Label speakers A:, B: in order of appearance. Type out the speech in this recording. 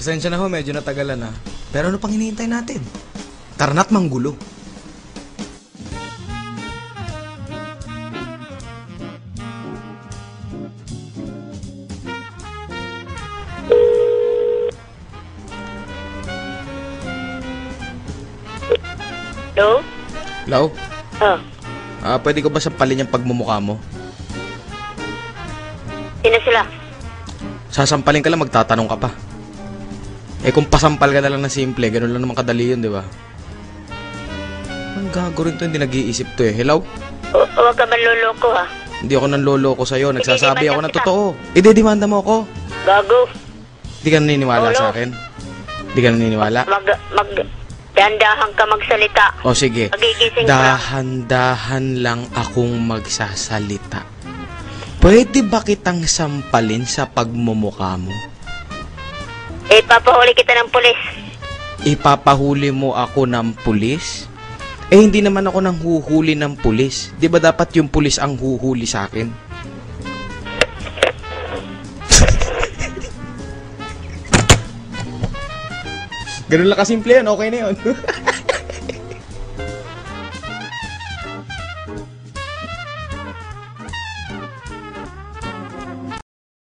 A: Pasensya na ho, medyo natagalan na. Pero ano pang hinihintay natin? Tara na't manggulo.
B: Hello?
A: Hello?
B: Oh,
A: Pwede ko ba sampalin yung pagmumukha mo?
B: sino sila?
A: Sasampalin ka lang, magtatanong ka pa. Eh kung pasampal ka na lang na simple, ganun lang naman kadali yun, di ba? Ang gago rin to, hindi nag-iisip to eh. Hello?
B: Huwag ka manloloko ha.
A: Hindi ako nanloloko sa'yo, nagsasabi ako ng
B: Ididimanda kita.
A: totoo. Ididimanda mo ako.
B: Gago.
A: Hindi ka naniniwala
B: Lolo.
A: sa akin? Hindi ka naniniwala?
B: Dahan-dahan ka magsalita.
A: O sige,
B: Magigising ka lang.
A: dahan-dahan lang akong magsasalita. Pwede ba kitang sampalin sa pagmumukha mo?
B: Papahuli kita ng pulis.
A: Ipapahuli mo ako ng pulis? Eh hindi naman ako nang huhuli ng pulis. Di ba dapat yung pulis ang huhuli sa akin? Ganun lang kasimple yan, okay na yun.